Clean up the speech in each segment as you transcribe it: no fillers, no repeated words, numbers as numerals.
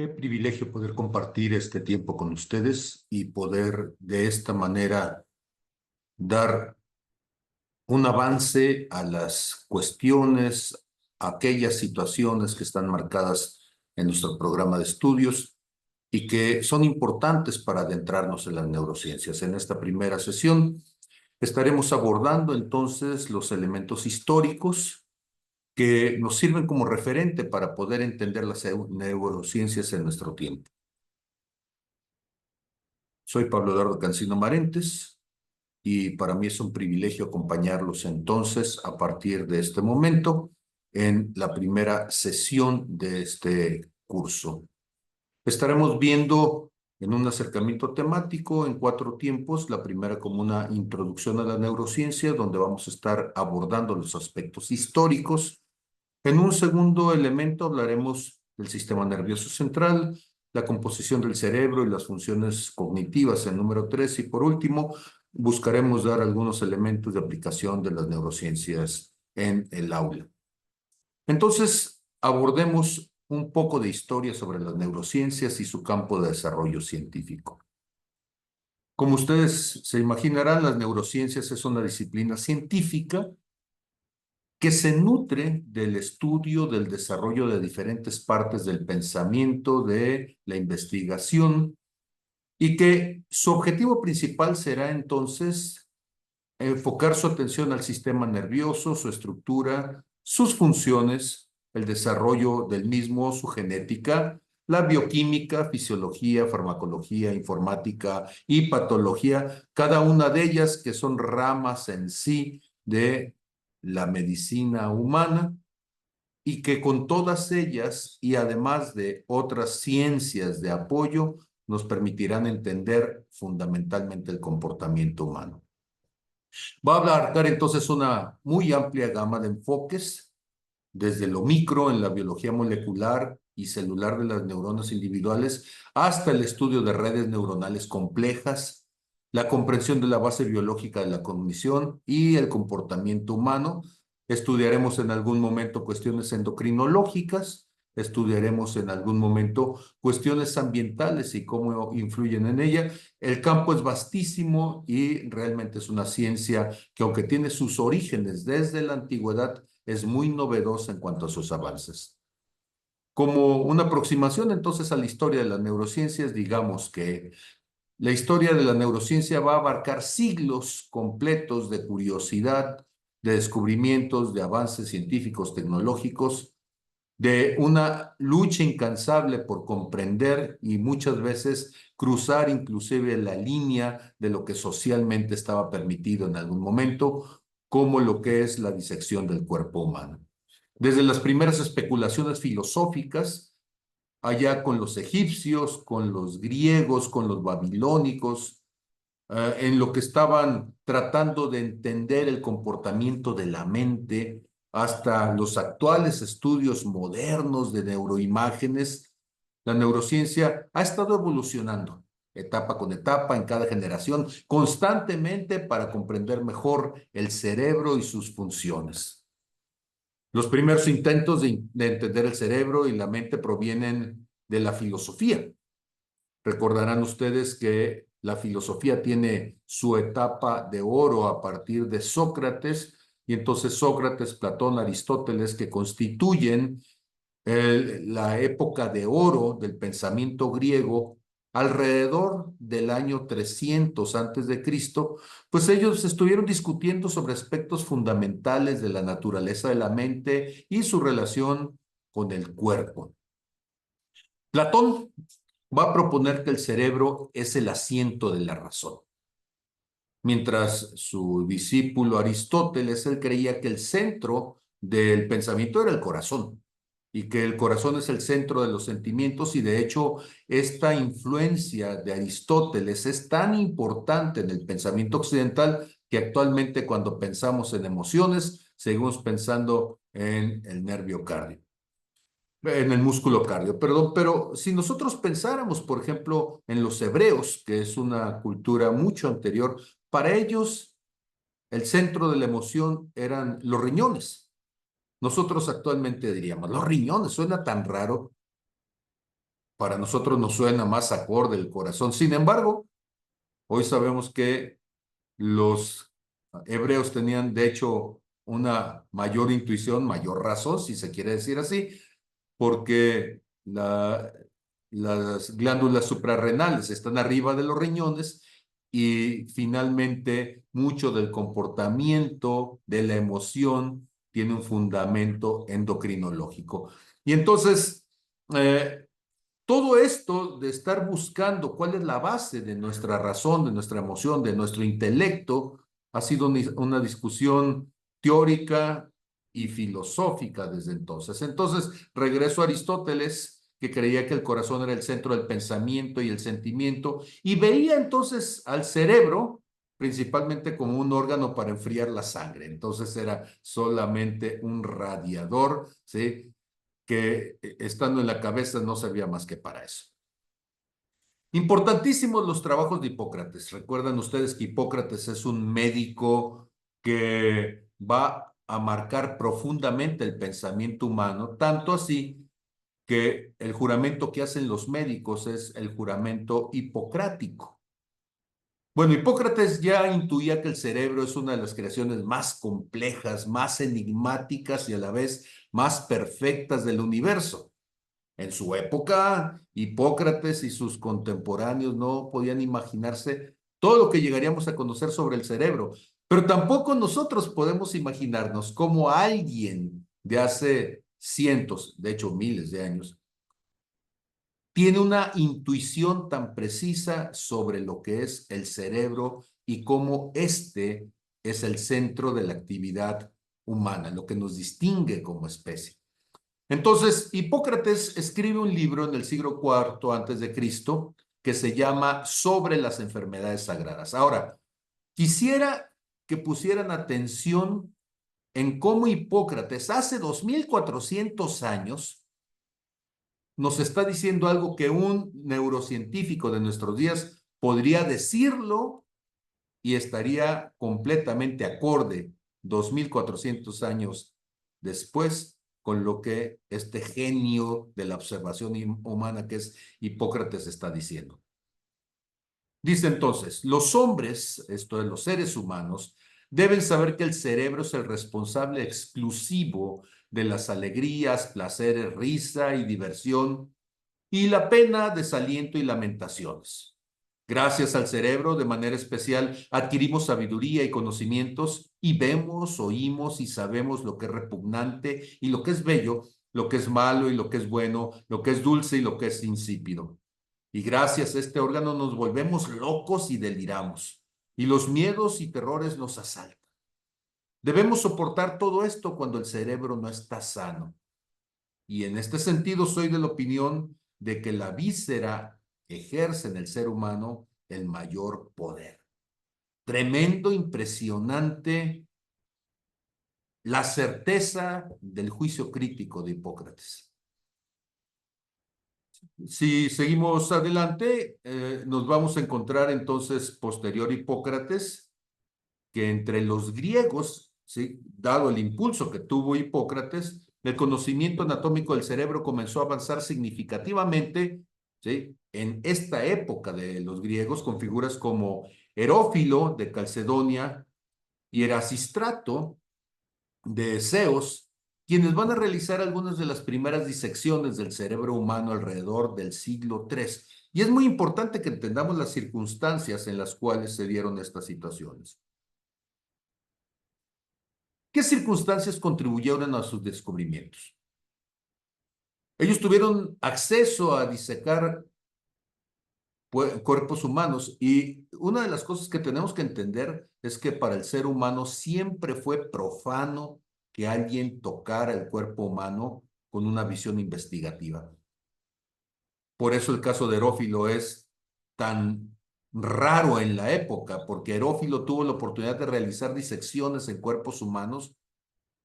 Qué privilegio poder compartir este tiempo con ustedes y poder de esta manera dar un avance a las cuestiones, a aquellas situaciones que están marcadas en nuestro programa de estudios y que son importantes para adentrarnos en las neurociencias. En esta primera sesión estaremos abordando entonces los elementos históricos que nos sirven como referente para poder entender las neurociencias en nuestro tiempo. Soy Pablo Eduardo Cancino Marentes y para mí es un privilegio acompañarlos entonces a partir de este momento en la primera sesión de este curso. Estaremos viendo en un acercamiento temático en 4 tiempos, la primera como una introducción a la neurociencia, donde vamos a estar abordando los aspectos históricos. En un segundo elemento hablaremos del sistema nervioso central, la composición del cerebro y las funciones cognitivas en número 3. Y por último, buscaremos dar algunos elementos de aplicación de las neurociencias en el aula. Entonces, abordemos un poco de historia sobre las neurociencias y su campo de desarrollo científico. Como ustedes se imaginarán, las neurociencias es una disciplina científica que se nutre del estudio, del desarrollo de diferentes partes del pensamiento, de la investigación, y que su objetivo principal será entonces enfocar su atención al sistema nervioso, su estructura, sus funciones, el desarrollo del mismo, su genética, la bioquímica, fisiología, farmacología, informática y patología, cada una de ellas que son ramas en sí de la medicina humana y que con todas ellas y además de otras ciencias de apoyo nos permitirán entender fundamentalmente el comportamiento humano. Va a abarcar entonces una muy amplia gama de enfoques, desde lo micro en la biología molecular y celular de las neuronas individuales, hasta el estudio de redes neuronales complejas, la comprensión de la base biológica de la cognición y el comportamiento humano. Estudiaremos en algún momento cuestiones endocrinológicas, estudiaremos en algún momento cuestiones ambientales y cómo influyen en ella. El campo es vastísimo y realmente es una ciencia que, aunque tiene sus orígenes desde la antigüedad, es muy novedosa en cuanto a sus avances. Como una aproximación entonces a la historia de las neurociencias, digamos que la historia de la neurociencia va a abarcar siglos completos de curiosidad, de descubrimientos, de avances científicos, tecnológicos, de una lucha incansable por comprender y muchas veces cruzar inclusive la línea de lo que socialmente estaba permitido en algún momento, como lo que es la disección del cuerpo humano. Desde las primeras especulaciones filosóficas, allá con los egipcios, con los griegos, con los babilónicos, en lo que estaban tratando de entender el comportamiento de la mente, hasta los actuales estudios modernos de neuroimágenes, la neurociencia ha estado evolucionando etapa con etapa en cada generación, constantemente para comprender mejor el cerebro y sus funciones. Los primeros intentos de entender el cerebro y la mente provienen de la filosofía. Recordarán ustedes que la filosofía tiene su etapa de oro a partir de Sócrates, y entonces Sócrates, Platón, Aristóteles, que constituyen la época de oro del pensamiento griego alrededor del año 300 antes de Cristo, pues ellos estuvieron discutiendo sobre aspectos fundamentales de la naturaleza de la mente y su relación con el cuerpo. Platón va a proponer que el cerebro es el asiento de la razón, mientras su discípulo Aristóteles, él creía que el centro del pensamiento era el corazón y que el corazón es el centro de los sentimientos, y de hecho esta influencia de Aristóteles es tan importante en el pensamiento occidental que actualmente cuando pensamos en emociones seguimos pensando en el nervio cardio. En el músculo cardio, perdón, pero si nosotros pensáramos, por ejemplo, en los hebreos, que es una cultura mucho anterior, para ellos el centro de la emoción eran los riñones. Nosotros actualmente diríamos, los riñones, suena tan raro. para nosotros nos suena más acorde el corazón. Sin embargo, hoy sabemos que los hebreos tenían, de hecho, una mayor intuición, mayor razón, si se quiere decir así, porque las glándulas suprarrenales están arriba de los riñones y finalmente mucho del comportamiento, de la emoción, tiene un fundamento endocrinológico. Y entonces, eh, todo esto de estar buscando cuál es la base de nuestra razón, de nuestra emoción, de nuestro intelecto, ha sido una discusión teórica y filosófica desde entonces. Entonces, regreso a Aristóteles, que creía que el corazón era el centro del pensamiento y el sentimiento, y veía entonces al cerebro principalmente como un órgano para enfriar la sangre. Entonces era solamente un radiador, ¿sí? Que estando en la cabeza no servía más que para eso. Importantísimos los trabajos de Hipócrates. Recuerdan ustedes que Hipócrates es un médico que va a marcar profundamente el pensamiento humano, tanto así que el juramento que hacen los médicos es el juramento hipocrático. Bueno, Hipócrates ya intuía que el cerebro es una de las creaciones más complejas, más enigmáticas y a la vez más perfectas del universo. En su época, Hipócrates y sus contemporáneos no podían imaginarse todo lo que llegaríamos a conocer sobre el cerebro, pero tampoco nosotros podemos imaginarnos cómo alguien de hace cientos, de hecho miles de años, tiene una intuición tan precisa sobre lo que es el cerebro y cómo este es el centro de la actividad humana, lo que nos distingue como especie. Entonces, Hipócrates escribe un libro en el siglo IV antes de Cristo que se llama Sobre las enfermedades sagradas. Ahora, quisiera que pusieran atención en cómo Hipócrates hace 2400 años nos está diciendo algo que un neurocientífico de nuestros días podría decirlo y estaría completamente acorde 2400 años después con lo que este genio de la observación humana que es Hipócrates está diciendo. Dice entonces, los hombres, esto es los seres humanos, deben saber que el cerebro es el responsable exclusivo de las alegrías, placeres, risa y diversión, y la pena, desaliento y lamentaciones. Gracias al cerebro, de manera especial, adquirimos sabiduría y conocimientos y vemos, oímos y sabemos lo que es repugnante y lo que es bello, lo que es malo y lo que es bueno, lo que es dulce y lo que es insípido. Y gracias a este órgano nos volvemos locos y deliramos, y los miedos y terrores nos asaltan. Debemos soportar todo esto cuando el cerebro no está sano. Y en este sentido soy de la opinión de que la víscera ejerce en el ser humano el mayor poder. Tremendo, impresionante la certeza del juicio crítico de Hipócrates. Si seguimos adelante, nos vamos a encontrar entonces posterior Hipócrates, que entre los griegos, ¿sí? Dado el impulso que tuvo Hipócrates, el conocimiento anatómico del cerebro comenzó a avanzar significativamente, ¿sí? En esta época de los griegos, con figuras como Herófilo de Calcedonia y Erasistrato de Ceos, quienes van a realizar algunas de las primeras disecciones del cerebro humano alrededor del siglo III. Y es muy importante que entendamos las circunstancias en las cuales se dieron estas situaciones. ¿Qué circunstancias contribuyeron a sus descubrimientos? Ellos tuvieron acceso a disecar cuerpos humanos y una de las cosas que tenemos que entender es que para el ser humano siempre fue profano que alguien tocara el cuerpo humano con una visión investigativa. Por eso el caso de Herófilo es tan raro en la época, porque Herófilo tuvo la oportunidad de realizar disecciones en cuerpos humanos,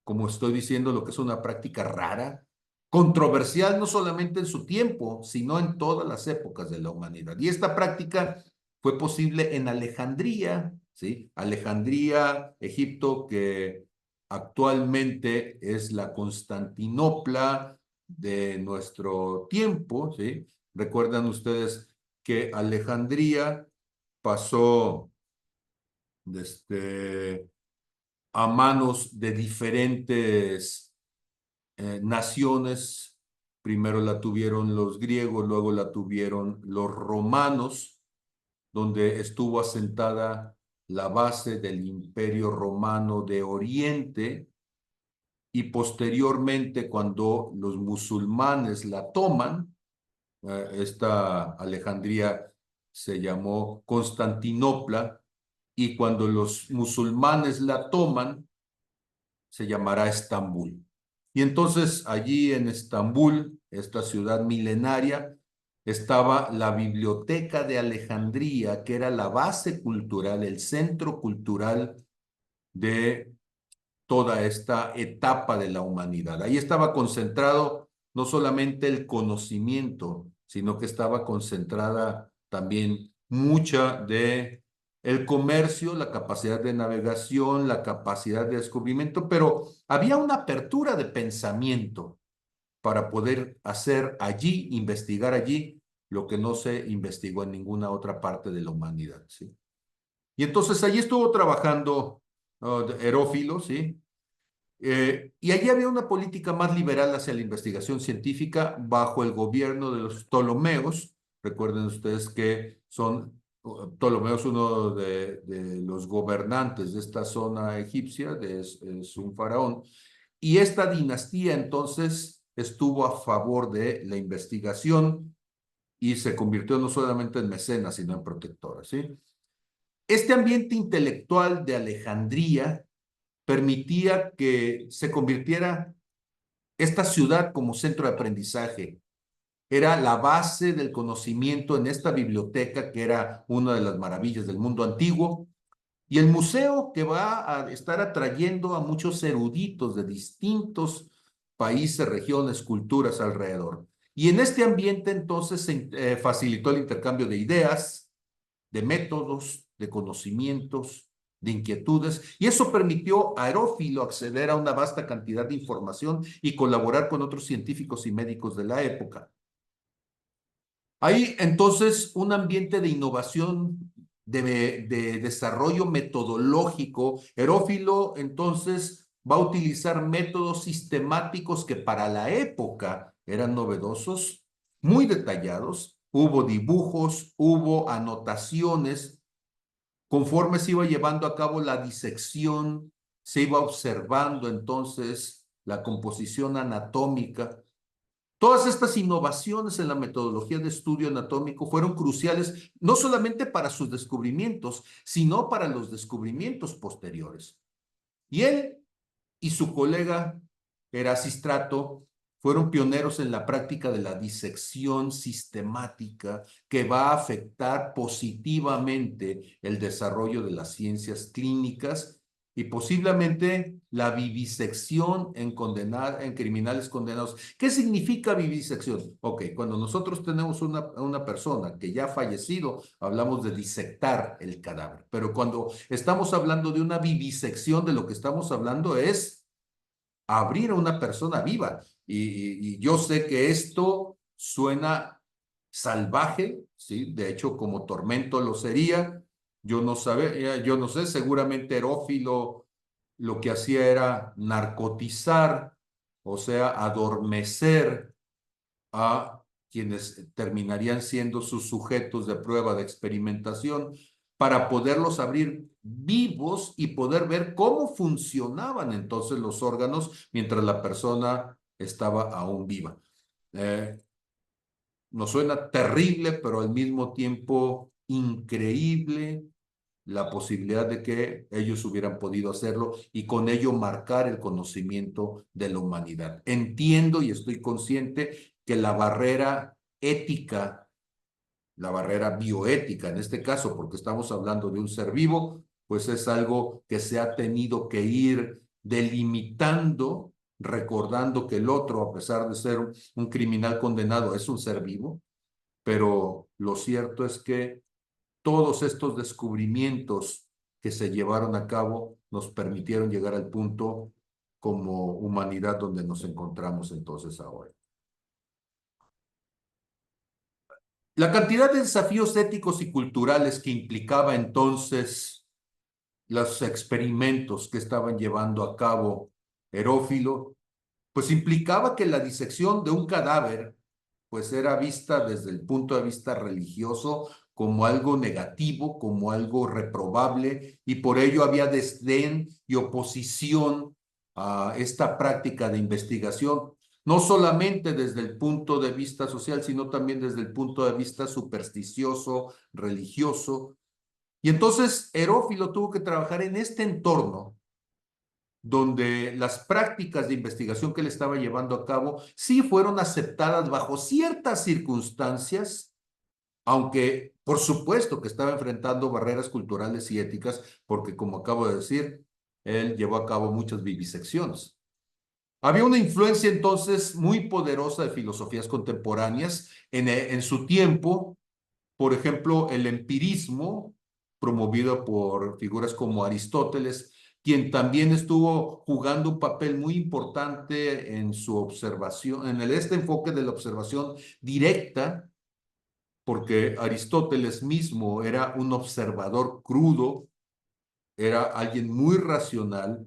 como estoy diciendo, lo que es una práctica rara, controversial no solamente en su tiempo, sino en todas las épocas de la humanidad. Y esta práctica fue posible en Alejandría, ¿sí? Alejandría, Egipto, que actualmente es la Constantinopla de nuestro tiempo, ¿sí? Recuerdan ustedes que Alejandría pasó desde, a manos de diferentes naciones. Primero la tuvieron los griegos, luego la tuvieron los romanos, donde estuvo asentada la base del Imperio Romano de Oriente, y posteriormente cuando los musulmanes la toman, esta Alejandría se llamó Constantinopla, y cuando los musulmanes la toman, se llamará Estambul. Y entonces allí en Estambul, esta ciudad milenaria, estaba la Biblioteca de Alejandría, que era la base cultural, el centro cultural de toda esta etapa de la humanidad. Ahí estaba concentrado no solamente el conocimiento, sino que estaba concentrada también mucha de el comercio, la capacidad de navegación, la capacidad de descubrimiento, pero había una apertura de pensamiento para poder hacer allí, investigar allí, lo que no se investigó en ninguna otra parte de la humanidad, ¿sí? Y entonces allí estuvo trabajando Herófilo, ¿sí? Y allí había una política más liberal hacia la investigación científica bajo el gobierno de los Ptolomeos. Recuerden ustedes que son Ptolomeos, uno de los gobernantes de esta zona egipcia, es un faraón. Y esta dinastía entonces estuvo a favor de la investigación y se convirtió no solamente en mecenas, sino en protectora, ¿sí? Este ambiente intelectual de Alejandría permitía que se convirtiera esta ciudad como centro de aprendizaje. Era la base del conocimiento en esta biblioteca, que era una de las maravillas del mundo antiguo, y el museo, que va a estar atrayendo a muchos eruditos de distintos países, regiones, culturas alrededor. Y en este ambiente entonces se facilitó el intercambio de ideas, de métodos, de conocimientos, de inquietudes, y eso permitió a Herófilo acceder a una vasta cantidad de información y colaborar con otros científicos y médicos de la época. Hay entonces un ambiente de innovación, de desarrollo metodológico. Herófilo entonces va a utilizar métodos sistemáticos que para la época eran novedosos, muy detallados. Hubo dibujos, hubo anotaciones. Conforme se iba llevando a cabo la disección, se iba observando entonces la composición anatómica. Todas estas innovaciones en la metodología de estudio anatómico fueron cruciales no solamente para sus descubrimientos, sino para los descubrimientos posteriores. Y él y su colega Erasistrato fueron pioneros en la práctica de la disección sistemática, que va a afectar positivamente el desarrollo de las ciencias clínicas y posiblemente la vivisección en criminales condenados. ¿Qué significa vivisección? Ok, cuando nosotros tenemos una persona que ya ha fallecido, hablamos de disectar el cadáver, pero cuando estamos hablando de una vivisección, de lo que estamos hablando es abrir a una persona viva. Y yo sé que esto suena salvaje, ¿sí? De hecho, como tormento lo sería. Yo no sé, seguramente Herófilo lo que hacía era narcotizar, o sea, adormecer a quienes terminarían siendo sus sujetos de prueba de experimentación, para poderlos abrir vivos y poder ver cómo funcionaban entonces los órganos mientras la persona estaba aún viva. Eh, Nos suena terrible, pero al mismo tiempo increíble la posibilidad de que ellos hubieran podido hacerlo y con ello marcar el conocimiento de la humanidad. Entiendo y estoy consciente que la barrera ética, la barrera bioética en este caso, porque estamos hablando de un ser vivo, pues es algo que se ha tenido que ir delimitando, recordando que el otro, a pesar de ser un criminal condenado, es un ser vivo, pero lo cierto es que todos estos descubrimientos que se llevaron a cabo nos permitieron llegar al punto como humanidad donde nos encontramos entonces ahora. La cantidad de desafíos éticos y culturales que implicaba entonces los experimentos que estaban llevando a cabo Herófilo, pues implicaba que la disección de un cadáver, pues era vista desde el punto de vista religioso como algo negativo, como algo reprobable, y por ello había desdén y oposición a esta práctica de investigación, no solamente desde el punto de vista social, sino también desde el punto de vista supersticioso, religioso. Y entonces Herófilo tuvo que trabajar en este entorno donde las prácticas de investigación que él estaba llevando a cabo sí fueron aceptadas bajo ciertas circunstancias, aunque por supuesto que estaba enfrentando barreras culturales y éticas, porque como acabo de decir, él llevó a cabo muchas vivisecciones. Había una influencia entonces muy poderosa de filosofías contemporáneas en su tiempo, por ejemplo, el empirismo, promovido por figuras como Aristóteles, quien también estuvo jugando un papel muy importante en su observación, en este enfoque de la observación directa, porque Aristóteles mismo era un observador crudo, era alguien muy racional,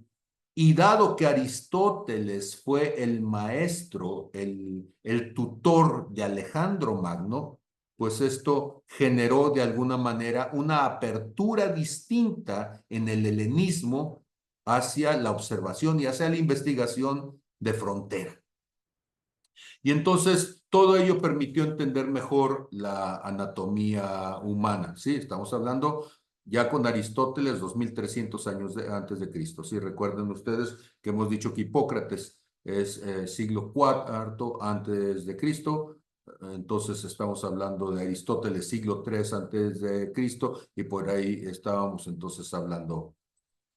y dado que Aristóteles fue el maestro, el tutor de Alejandro Magno, pues esto generó de alguna manera una apertura distinta en el helenismo hacia la observación y hacia la investigación de frontera. Y entonces todo ello permitió entender mejor la anatomía humana, ¿sí? Estamos hablando ya con Aristóteles 2300 años antes de Cristo, ¿sí? Recuerden ustedes que hemos dicho que Hipócrates es siglo IV antes de Cristo, entonces estamos hablando de Aristóteles siglo III antes de Cristo y por ahí estábamos entonces hablando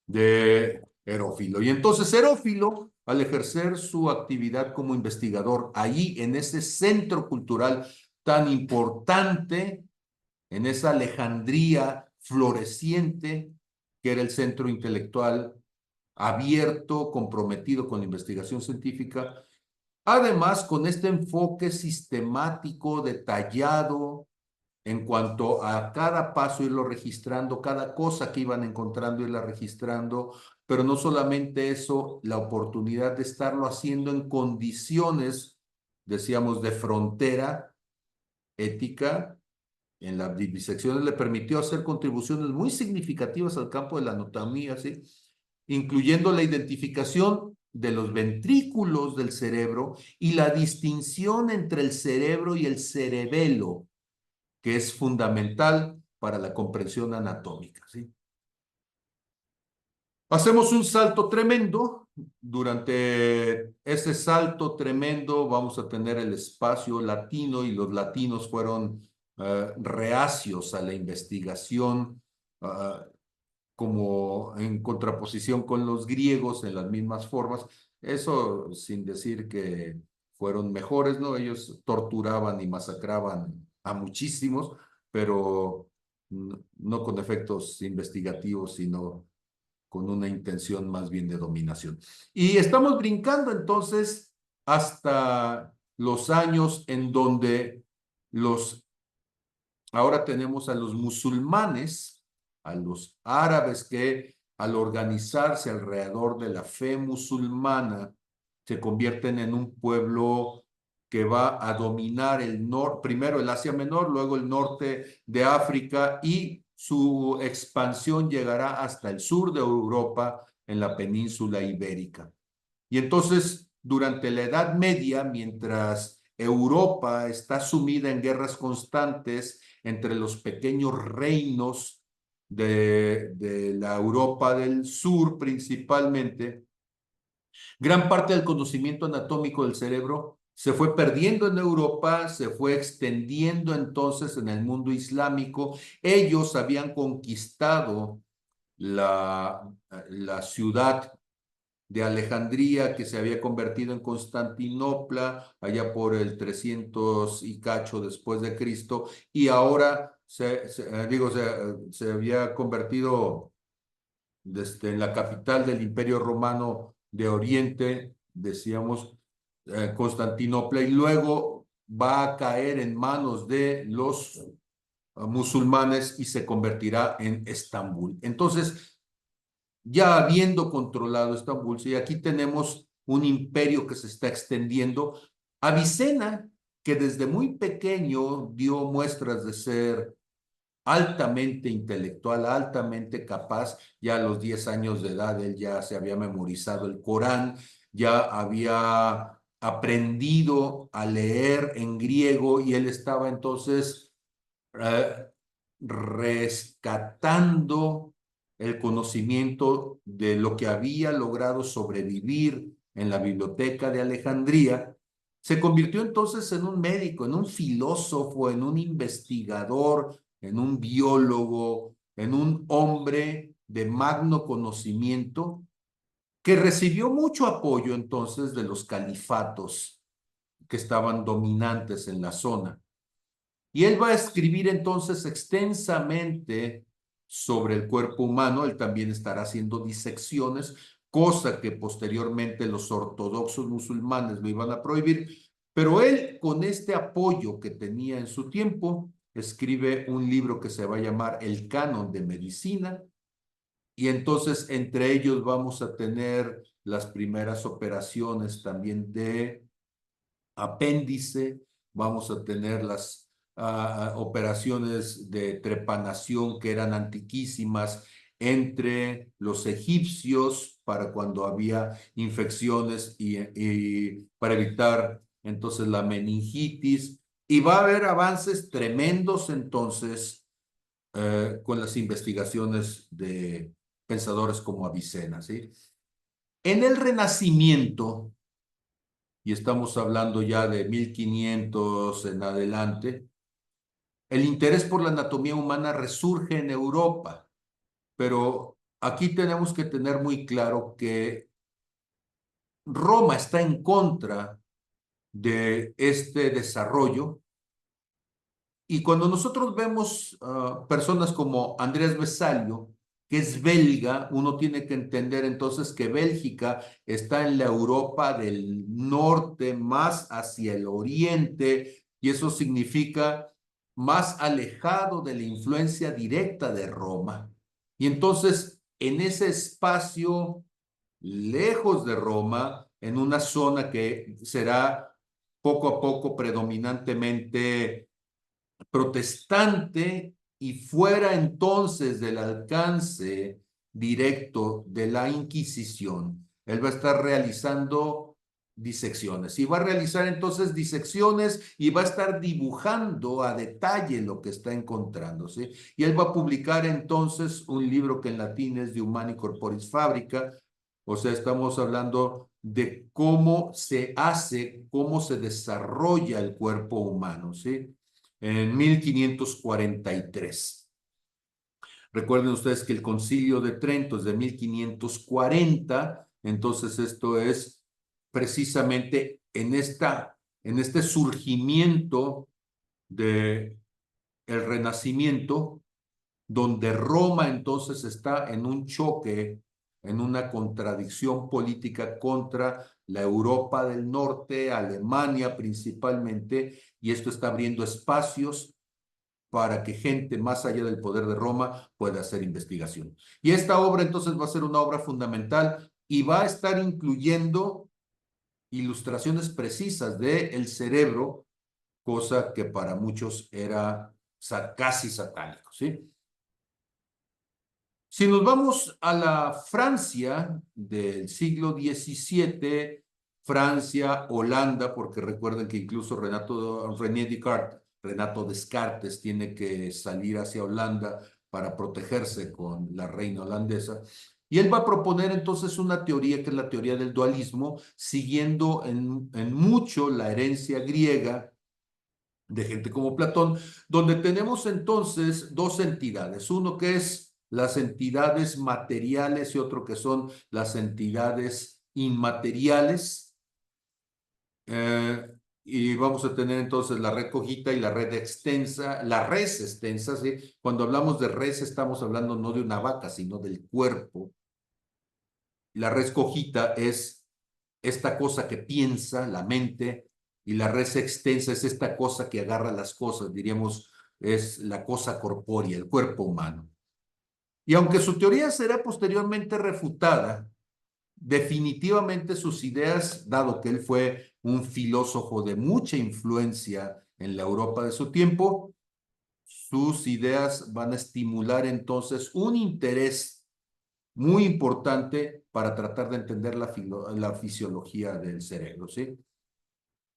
de Herófilo. Y entonces Herófilo, al ejercer su actividad como investigador allí en ese centro cultural tan importante, en esa Alejandría floreciente, que era el centro intelectual abierto, comprometido con la investigación científica, además con este enfoque sistemático, detallado, en cuanto a cada paso irlo registrando, cada cosa que iban encontrando irla registrando, pero no solamente eso, la oportunidad de estarlo haciendo en condiciones, decíamos, de frontera ética. En las disecciones le permitió hacer contribuciones muy significativas al campo de la anatomía, ¿sí? Incluyendo la identificación de los ventrículos del cerebro y la distinción entre el cerebro y el cerebelo, que es fundamental para la comprensión anatómica, ¿sí? Hacemos un salto tremendo. Durante ese salto tremendo vamos a tener el espacio latino y los latinos fueron reacios a la investigación, como en contraposición con los griegos en las mismas formas. Eso sin decir que fueron mejores, ¿no? Ellos torturaban y masacraban a muchísimos, pero no con efectos investigativos, sino con una intención más bien de dominación. Y estamos brincando entonces hasta los años en donde los ahora tenemos a los musulmanes, a los árabes que al organizarse alrededor de la fe musulmana se convierten en un pueblo que va a dominar el norte, primero el Asia Menor, luego el norte de África y su expansión llegará hasta el sur de Europa en la península ibérica. Y entonces, durante la Edad Media, mientras Europa está sumida en guerras constantes entre los pequeños reinos de la Europa del Sur principalmente, gran parte del conocimiento anatómico del cerebro se fue perdiendo en Europa, se fue extendiendo entonces en el mundo islámico. Ellos habían conquistado la ciudad de Alejandría, que se había convertido en Constantinopla allá por el 300 y cacho después de Cristo, y ahora se había convertido en la capital del Imperio Romano de Oriente, decíamos, Constantinopla, y luego va a caer en manos de los musulmanes y se convertirá en Estambul. Entonces, ya habiendo controlado Estambul, y aquí tenemos un imperio que se está extendiendo. Avicena, que desde muy pequeño dio muestras de ser altamente intelectual, altamente capaz, ya a los 10 años de edad él ya se había memorizado el Corán, ya había aprendido a leer en griego y él estaba entonces eh, rescatando el conocimiento de lo que había logrado sobrevivir en la biblioteca de Alejandría. Se convirtió entonces en un médico, en un filósofo, en un investigador, en un biólogo, en un hombre de magno conocimiento que recibió mucho apoyo entonces de los califatos que estaban dominantes en la zona. Y él va a escribir entonces extensamente sobre el cuerpo humano. Él también estará haciendo disecciones, cosa que posteriormente los ortodoxos musulmanes lo iban a prohibir. Pero él, con este apoyo que tenía en su tiempo, escribe un libro que se va a llamar El Canon de Medicina. Y entonces entre ellos vamos a tener las primeras operaciones también de apéndice, vamos a tener las operaciones de trepanación que eran antiquísimas entre los egipcios para cuando había infecciones y para evitar entonces la meningitis. Y va a haber avances tremendos entonces con las investigaciones de pensadores como Avicena, ¿sí? En el Renacimiento, y estamos hablando ya de 1500 en adelante, el interés por la anatomía humana resurge en Europa, pero aquí tenemos que tener muy claro que Roma está en contra de este desarrollo. Y cuando nosotros vemos personas como Andrés Vesalio, que es belga, uno tiene que entender entonces que Bélgica está en la Europa del norte, más hacia el oriente, y eso significa más alejado de la influencia directa de Roma. Y entonces, en ese espacio, lejos de Roma, en una zona que será poco a poco predominantemente protestante y fuera entonces del alcance directo de la Inquisición, él va a estar realizando disecciones y va a realizar entonces disecciones y va a estar dibujando a detalle lo que está encontrando, ¿sí? Y él va a publicar entonces un libro que en latín es De Humani Corporis Fabrica, o sea, estamos hablando de cómo se hace, cómo se desarrolla el cuerpo humano, ¿sí? En 1543. Recuerden ustedes que el Concilio de Trento es de 1540, entonces esto es precisamente en este surgimiento de el Renacimiento, donde Roma entonces está en un choque, en una contradicción política contra la Europa del Norte, Alemania principalmente, y esto está abriendo espacios para que gente más allá del poder de Roma pueda hacer investigación. Y esta obra entonces va a ser una obra fundamental y va a estar incluyendo ilustraciones precisas del cerebro, cosa que para muchos era casi satánico, ¿sí? Si nos vamos a la Francia del siglo XVII, Francia, Holanda, porque recuerden que incluso Renato Descartes tiene que salir hacia Holanda para protegerse con la reina holandesa. Y él va a proponer entonces una teoría que es la teoría del dualismo, siguiendo en mucho la herencia griega de gente como Platón, donde tenemos entonces dos entidades, uno que es las entidades materiales y otro que son las entidades inmateriales. Eh, y vamos a tener entonces la red cogita y la red extensa, la res extensa, ¿sí? Cuando hablamos de res estamos hablando no de una vaca, sino del cuerpo. La res cogita es esta cosa que piensa, la mente, y la res extensa es esta cosa que agarra las cosas, diríamos, es la cosa corpórea, el cuerpo humano. Y aunque su teoría será posteriormente refutada, definitivamente sus ideas, dado que él fue un filósofo de mucha influencia en la Europa de su tiempo, sus ideas van a estimular entonces un interés muy importante para tratar de entender la fisiología del cerebro, ¿sí?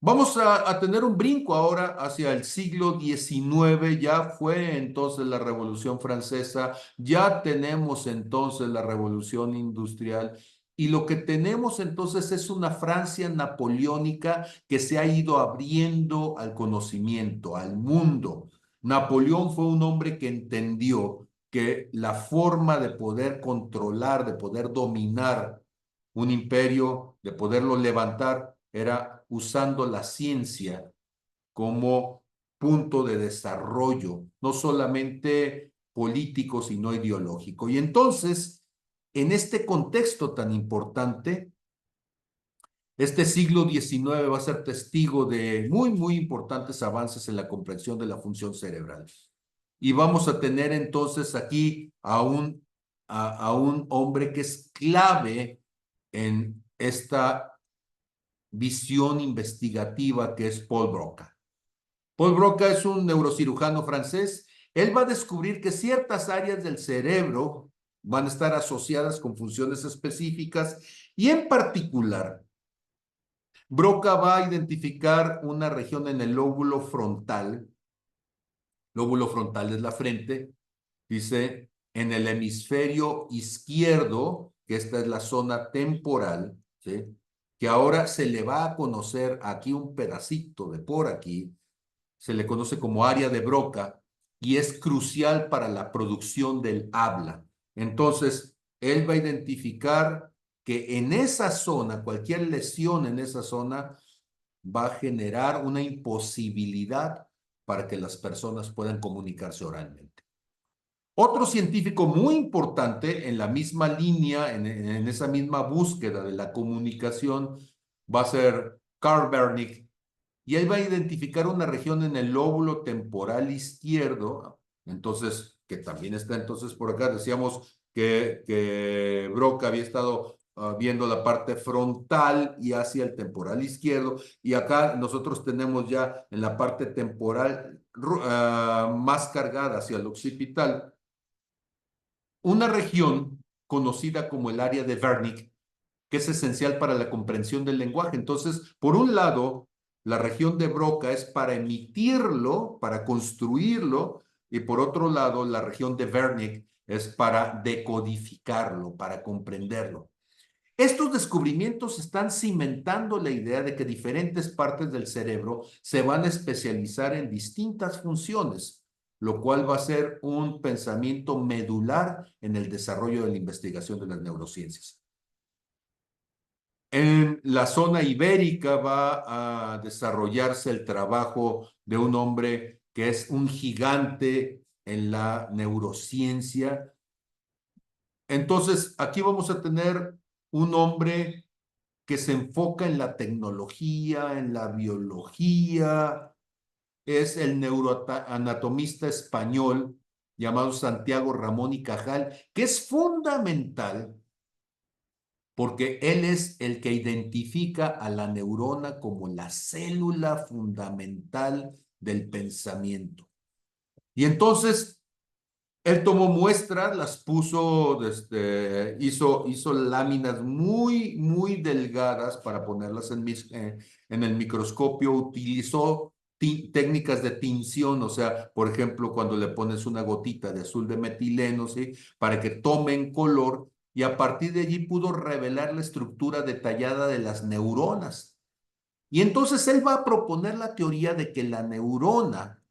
Vamos a tener un brinco ahora hacia el siglo XIX, ya fue entonces la Revolución Francesa, ya tenemos entonces la Revolución Industrial y lo que tenemos entonces es una Francia napoleónica que se ha ido abriendo al conocimiento, al mundo. Napoleón fue un hombre que entendió que la forma de poder controlar, de poder dominar un imperio, de poderlo levantar, era usando la ciencia como punto de desarrollo, no solamente político, sino ideológico. Y entonces, en este contexto tan importante, este siglo XIX va a ser testigo de muy importantes avances en la comprensión de la función cerebral. Y vamos a tener entonces aquí a un hombre que es clave en esta visión investigativa que es Paul Broca. Paul Broca es un neurocirujano francés. Él va a descubrir que ciertas áreas del cerebro van a estar asociadas con funciones específicas y en particular, Broca va a identificar una región en el lóbulo frontal es la frente, dice, en el hemisferio izquierdo, que esta es la zona temporal, ¿sí? Que ahora se le va a conocer aquí un pedacito de por aquí, se le conoce como área de Broca y es crucial para la producción del habla. Entonces, él va a identificar que en esa zona, cualquier lesión en esa zona, va a generar una imposibilidad para que las personas puedan comunicarse oralmente. Otro científico muy importante en la misma línea, en esa misma búsqueda de la comunicación, va a ser Carl Wernicke, y él va a identificar una región en el lóbulo temporal izquierdo, entonces, que también está entonces por acá, decíamos que Broca había estado viendo la parte frontal y hacia el temporal izquierdo, y acá nosotros tenemos ya en la parte temporal más cargada hacia el occipital, una región conocida como el área de Wernicke, que es esencial para la comprensión del lenguaje. Entonces, por un lado, la región de Broca es para emitirlo, para construirlo, y por otro lado, la región de Wernicke es para decodificarlo, para comprenderlo. Estos descubrimientos están cimentando la idea de que diferentes partes del cerebro se van a especializar en distintas funciones, lo cual va a ser un pensamiento medular en el desarrollo de la investigación de las neurociencias. En la zona ibérica va a desarrollarse el trabajo de un hombre que es un gigante en la neurociencia. Entonces, aquí vamos a tener un hombre que se enfoca en la tecnología, en la biología. Es el neuroanatomista español llamado Santiago Ramón y Cajal, que es fundamental porque él es el que identifica a la neurona como la célula fundamental del pensamiento. Y entonces él tomó muestras, las puso, hizo láminas muy delgadas para ponerlas en el microscopio, utilizó técnicas de tinción, o sea, por ejemplo, cuando le pones una gotita de azul de metileno, ¿sí? Para que tomen color, y a partir de allí pudo revelar la estructura detallada de las neuronas. Y entonces él va a proponer la teoría de que la neurona,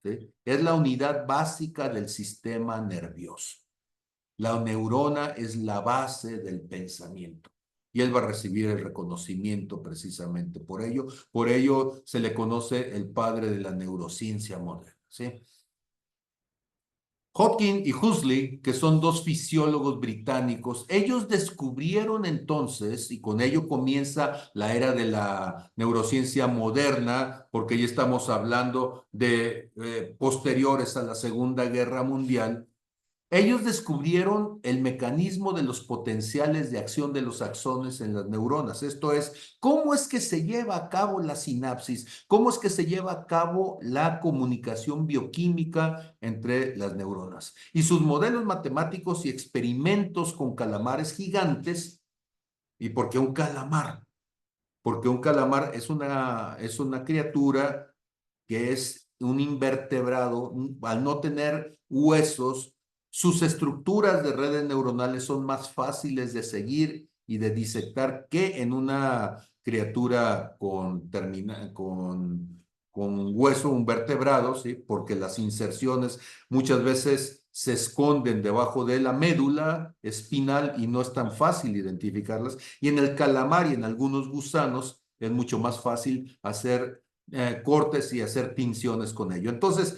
¿sí? Es la unidad básica del sistema nervioso. La neurona es la base del pensamiento. Y él va a recibir el reconocimiento precisamente por ello. Por ello se le conoce el padre de la neurociencia moderna, ¿sí? Hodgkin y Huxley, que son dos fisiólogos británicos, ellos descubrieron entonces, y con ello comienza la era de la neurociencia moderna, porque ya estamos hablando de posteriores a la Segunda Guerra Mundial. Ellos descubrieron el mecanismo de los potenciales de acción de los axones en las neuronas. Esto es, cómo es que se lleva a cabo la sinapsis, cómo es que se lleva a cabo la comunicación bioquímica entre las neuronas. Y sus modelos matemáticos y experimentos con calamares gigantes. ¿Y por qué un calamar? Porque un calamar es una criatura que es un invertebrado, al no tener huesos, sus estructuras de redes neuronales son más fáciles de seguir y de disectar que en una criatura con hueso, un vertebrado, ¿sí? Porque las inserciones muchas veces se esconden debajo de la médula espinal y no es tan fácil identificarlas. Y en el calamar y en algunos gusanos es mucho más fácil hacer cortes y hacer tinciones con ello. Entonces,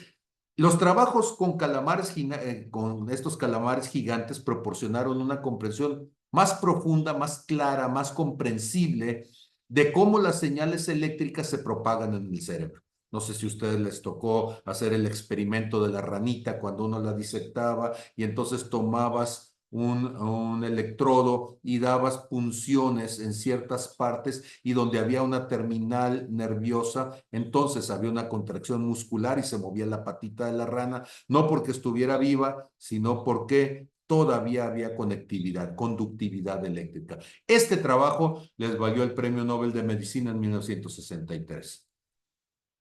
los trabajos con con estos calamares gigantes proporcionaron una comprensión más profunda, más clara, más comprensible de cómo las señales eléctricas se propagan en el cerebro. No sé si a ustedes les tocó hacer el experimento de la ranita cuando uno la disectaba y entonces tomabas un electrodo y dabas punciones en ciertas partes y donde había una terminal nerviosa, entonces había una contracción muscular y se movía la patita de la rana, no porque estuviera viva, sino porque todavía había conectividad, conductividad eléctrica. Este trabajo les valió el Premio Nobel de Medicina en 1963.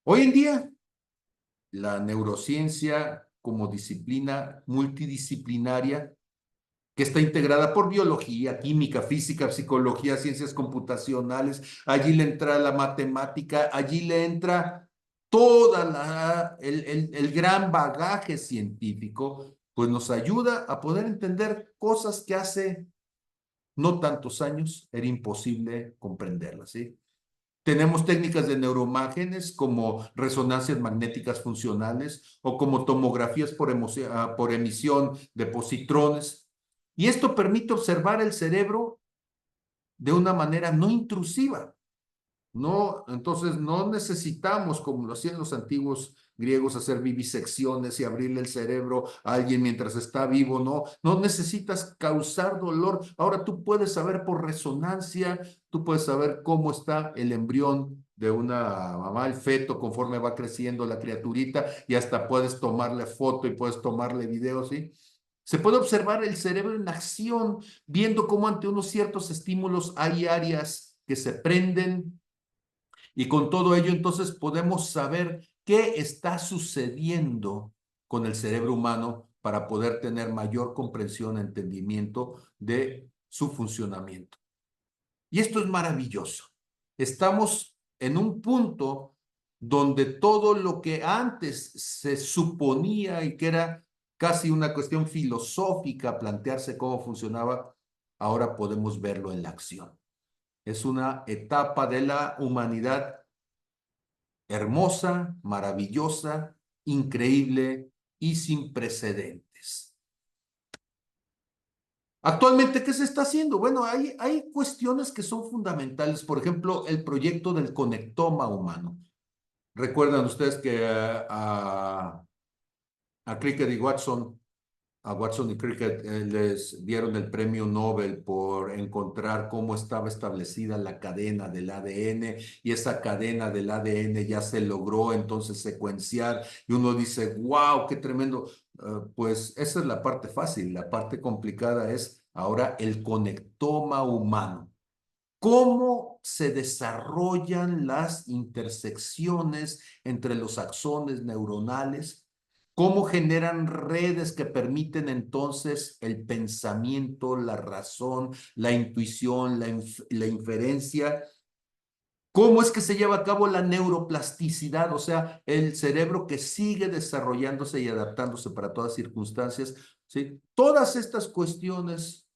Hoy en día, la neurociencia como disciplina multidisciplinaria que está integrada por biología, química, física, psicología, ciencias computacionales, allí le entra la matemática, allí le entra toda el gran bagaje científico, pues nos ayuda a poder entender cosas que hace no tantos años era imposible comprenderlas, ¿sí? Tenemos técnicas de neuroimágenes como resonancias magnéticas funcionales o como tomografías por emisión de positrones. Y esto permite observar el cerebro de una manera no intrusiva. No, entonces no necesitamos, como lo hacían los antiguos griegos, hacer vivisecciones y abrirle el cerebro a alguien mientras está vivo, no, no necesitas causar dolor. Ahora tú puedes saber por resonancia, tú puedes saber cómo está el embrión de una mamá, el feto, conforme va creciendo la criaturita, y hasta puedes tomarle foto y puedes tomarle video, ¿sí? Se puede observar el cerebro en acción, viendo cómo ante unos ciertos estímulos hay áreas que se prenden, y con todo ello, entonces podemos saber qué está sucediendo con el cerebro humano para poder tener mayor comprensión, e entendimiento de su funcionamiento. Y esto es maravilloso. Estamos en un punto donde todo lo que antes se suponía y que era casi una cuestión filosófica, plantearse cómo funcionaba, ahora podemos verlo en la acción. Es una etapa de la humanidad hermosa, maravillosa, increíble y sin precedentes. Actualmente, ¿qué se está haciendo? Bueno, hay cuestiones que son fundamentales. Por ejemplo, el proyecto del conectoma humano. Recuerdan ustedes que a Cricket y Watson, a Watson y Cricket les dieron el premio Nobel por encontrar cómo estaba establecida la cadena del ADN, y esa cadena del ADN ya se logró entonces secuenciar y uno dice, wow, qué tremendo. Pues esa es la parte fácil. La parte complicada es ahora el conectoma humano. ¿Cómo se desarrollan las intersecciones entre los axones neuronales? ¿Cómo generan redes que permiten entonces el pensamiento, la razón, la intuición, la inferencia? ¿Cómo es que se lleva a cabo la neuroplasticidad? O sea, el cerebro que sigue desarrollándose y adaptándose para todas circunstancias, ¿sí? Todas estas cuestiones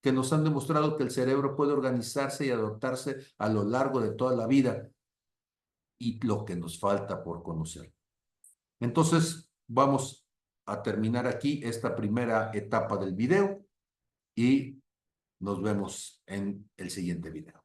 que nos han demostrado que el cerebro puede organizarse y adaptarse a lo largo de toda la vida, y lo que nos falta por conocer. Entonces, vamos a terminar aquí esta primera etapa del video y nos vemos en el siguiente video.